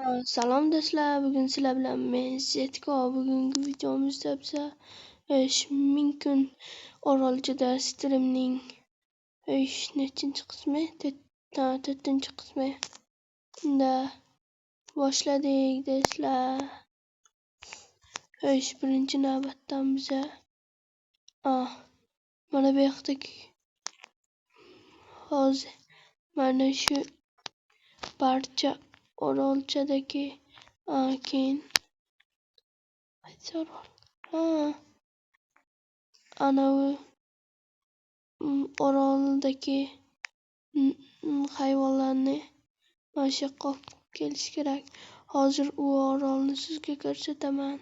Salom do'stlar, bugun sizlar bilan men Zetko. Bugungi videomizda biza ming kun Orolchada streamning nechinchi qismi? To'rtinchi qismi da boshladik do'stlar. Birinchi navbatdan biza mana bu yoqda hozir mana shu barcha Orolchadagi keyin anavi Oroldagi hayvonlarni mana shu yoqqa olib kelish kerak. Hozir u orolni sizga ko'rsataman.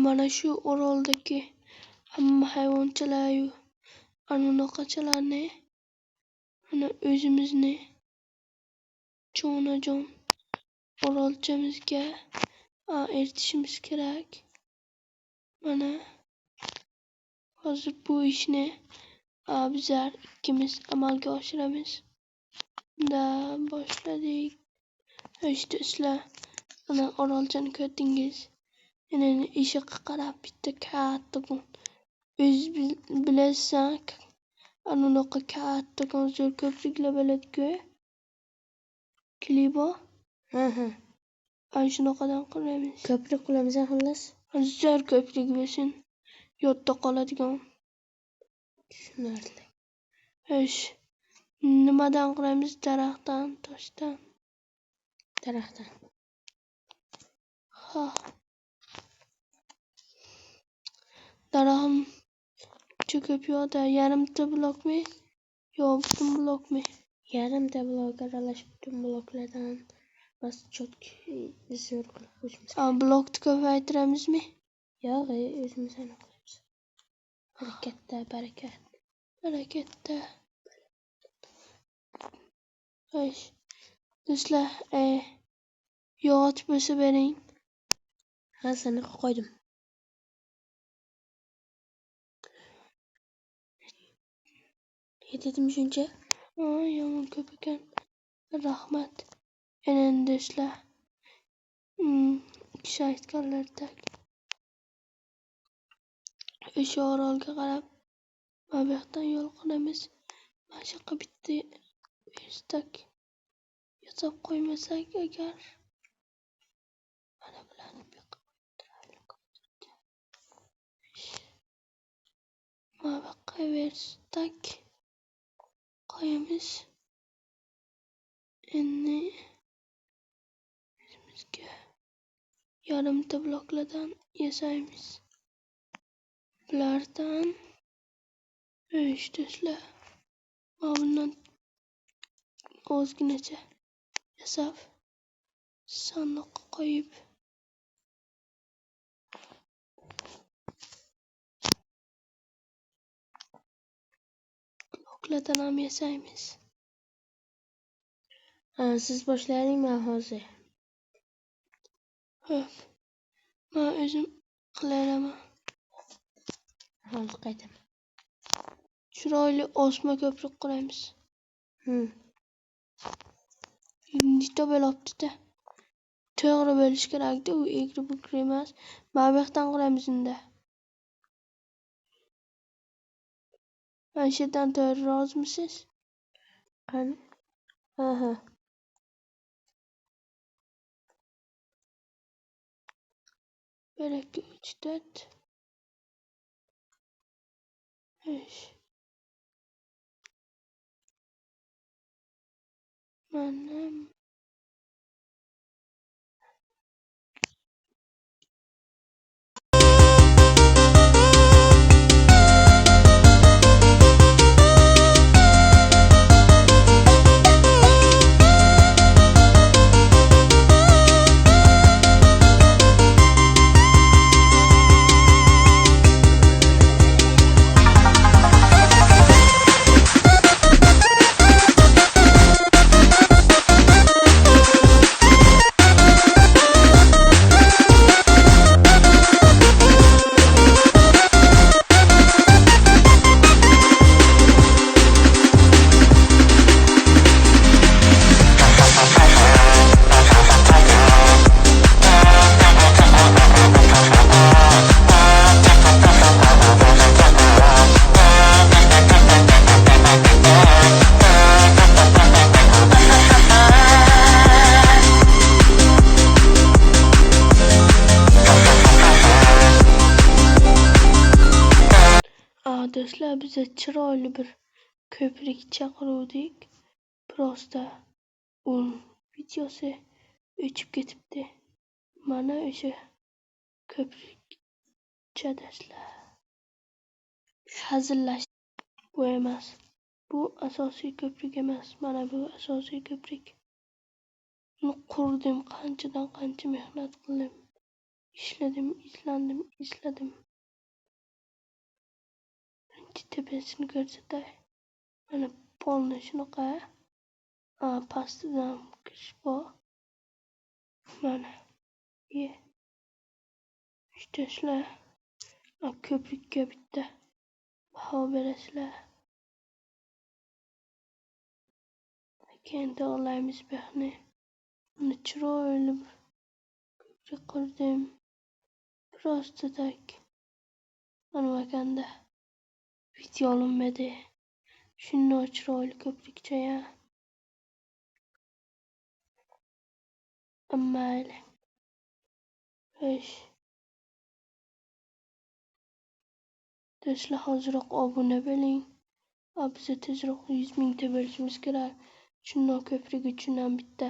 Mana shu Oroldagi hamma hayvonchalar anaqachalarni mana o'zimizni jonajon Orolchamizga eritishimiz kerak. Mana hozir bu ishni bizlar ikkimiz amalga oshiramiz. Boshladik. Do'stlar, mana Orolchani ko'rdingiz. Yana eshikqa qarab bitta kattakon o'z bilasan, anaqa kattakon zo'r ko'priklar bo'ladi-ku. Klibo. Ana shunaqadan quramiz. Ko'prik quramiz xullas. Zo'r ko'prik bo'lsin. Yodda qoladigan. Tushunarli. Nimadan quramiz? Daraxtdan, toshdan. Daraxtdan. Daraxtm cho'kib yo'da yarimta blokmi? Yo, butun blokmi? Yarimta blok aralashib butun bloklardan bas chotki zo'r qilib qo'yamiz. Blokni ko'paytiramizmi? Yo'q, o'zimiz aniqlaymiz. Barakatda. Do'stlar, yog'och bo'lsa bering. Sani qo'ydim. Yetadimi shuncha? Yomon ko'p ekan. Rahmat. Endi do'stlar, kishi aytganlaridek o'sha orolga qarab mana bu yoqdan yo'l quramiz. Mana shu yoqqa bitta verstak yasab qo'ymasak agar mana bularni bu yoqqa mana bu yoqqa verstak qo'yamiz. Endi o'zimizga yarimta bloklardan yasaymiz. Bulardan do'stlar, mana bundan ozginacha yasab sandiqqa qo'yib bloklardan ham yasaymiz. Siz boshlaringmi hozir? Men o'zim qilaman. Hozir qaytaman. Chiroyli osma ko'prik quramiz. Nito bo'libdi-da. To'g'ri bo'lish kerak-da, u egri-bugri emas. Mana bu yoqdan quramiz unda. Mana shu yerdan to'g'ri rozimisiz? Qani? Bir, ikki, uch, to'rt. Mana Do'stlar, biza chiroyli bir ko'prikcha quruvdik. Prosta videosi o'chib ketibdi. Mana o'sha ko'prikcha do'stlar. Hazillashdik. Bu emas. Bu asosiy ko'prik emas. Mana bu asosiy ko'prik. Uni qurdim, qanchadan qancha mehnat qildim. Ishladim, izladim. Birinchi tepasini ko'rsatay. Mana polni shunaqa. Pastidan kirish bor. Mana. Do'stlar, ko'prikka bitta baho berasizlar. Keyin tog'laymiz bu yoqni. Uni chiroyli ko'prik qurdim. Prosta tak. Animakanda video olinmadi. Shunday chiroyli ko'prikcha-ya. Mayli. Do'stlar, hoziroq obuna bo'ling. Biz tezroq 100 mingta bo'lishimiz kerak. Shunday ko'prik uchun ham bitta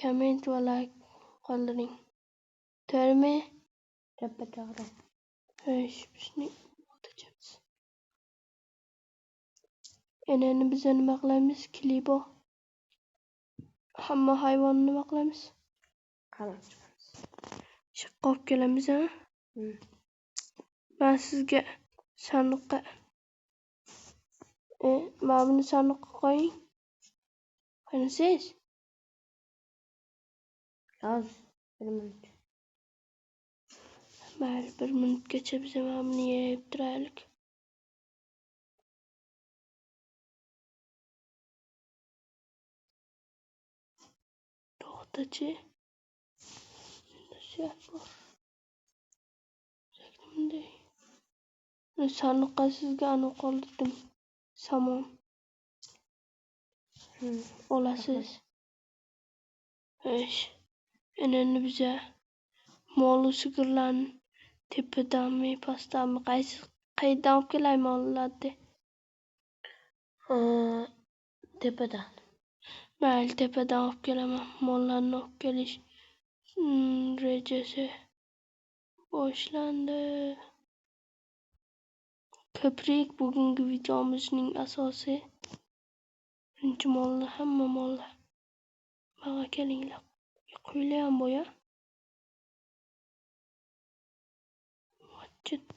komment va like qoldiring. To'g'rimi? To'g'ri. Bizning o'tachamiz. Endi biz nima qilamiz? Klibo. Hamma hayvonni nima qilamiz? Qarab. Shaqqa olib kelamiz, ha? Men sizga sandiqqa mana buni sandiqqa qo'ying. Qo'yasiz? Hozir 1 minut. Mayli, 1 minutgacha biz mana buni yeb turaylik. To'xtachi. Sandiqqa sizga aniq qoldirdim. Somon. Olasiz. Endi biza mol sigirlarni tepadanmi, pastdanmi, qayerdan olib kelay mollarni? Tepadan. Mayli, tepadan olib kelaman. Mollarni olib kelish rejasi boshlandi. Ko'prik bugungi videomizning asosi. Birinchi mollar, hamma mollar. Mana kelinglar. Qo'ylayam bo'ya. Vachit.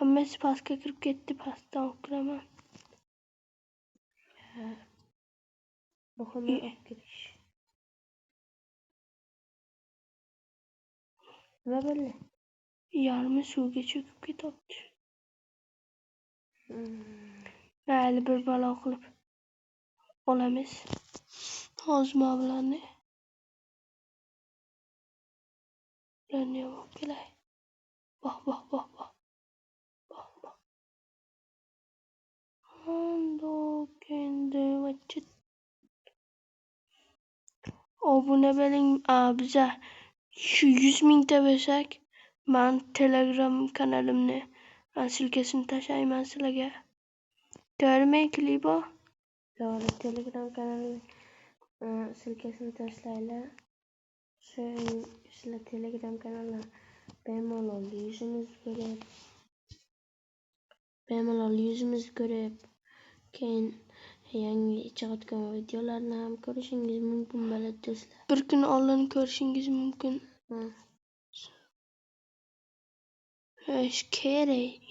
Hammasi pastga kirib ketdi. Pastdan o'kiraman. Muhimi olib kelish. Nima bo'ldi? Yarmi suvga cho'kib ketibdi. Mayli, bir balo qilib olamiz. Hozir mablarni. Bularni ham olib kelay. Boq. Kendi vachit. Obuna bo'ling. Biza shu 100 mingta bo'lsak, men Telegram kanalimni silkasini tashlayman sizlarga. To'g'rimi, Klibo? To'g'ri, Telegram kanalining silkasini tashlaylar. Sizlar Telegram kanaldan bemalol yuzimizni ko'rib, keyin yangi chiqayotgan videolarni ham ko'rishingiz mumkin bo'ladi do'stlar. Bir kun oldin ko'rishingiz mumkin. Kerak.